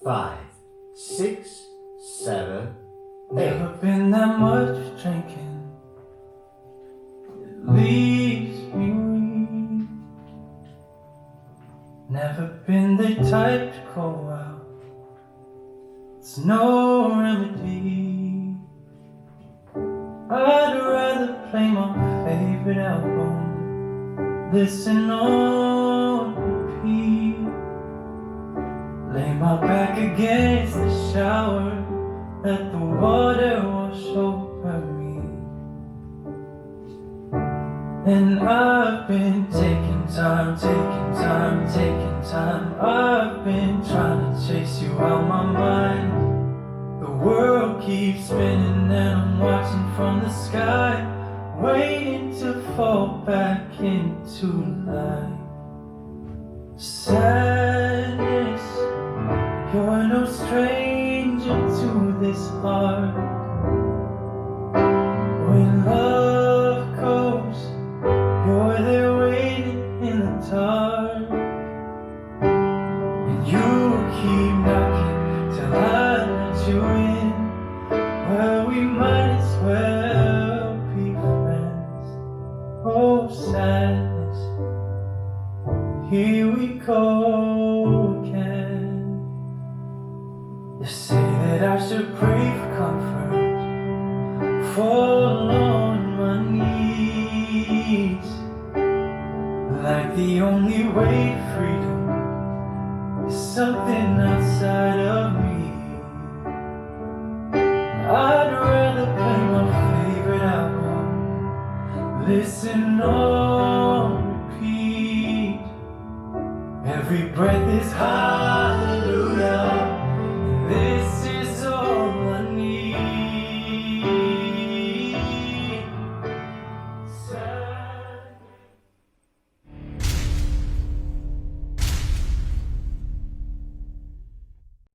5, 6, 7, 8. Never been that much drinking. It leaves me weak. Never been the type to go out. It's no remedy. I'd rather play my favorite album, listen on repeat, lay my back against the shower, let the water wash over me. And I've been taking time. I've been trying to chase you out my mind. The world keeps spinning and I'm watching from the sky, waiting to fall back into light. Sadness, you're no stranger to this heart. When love goes, you're there waiting in the dark. And you keep knocking till I let you in. Well, we might as well be friends. Oh, sadness, here we go again. They say that I should pray for comfort, fall on my knees, like the only way to freedom is something outside of me. I'd rather play my favorite album, listen on repeat. Every breath is high.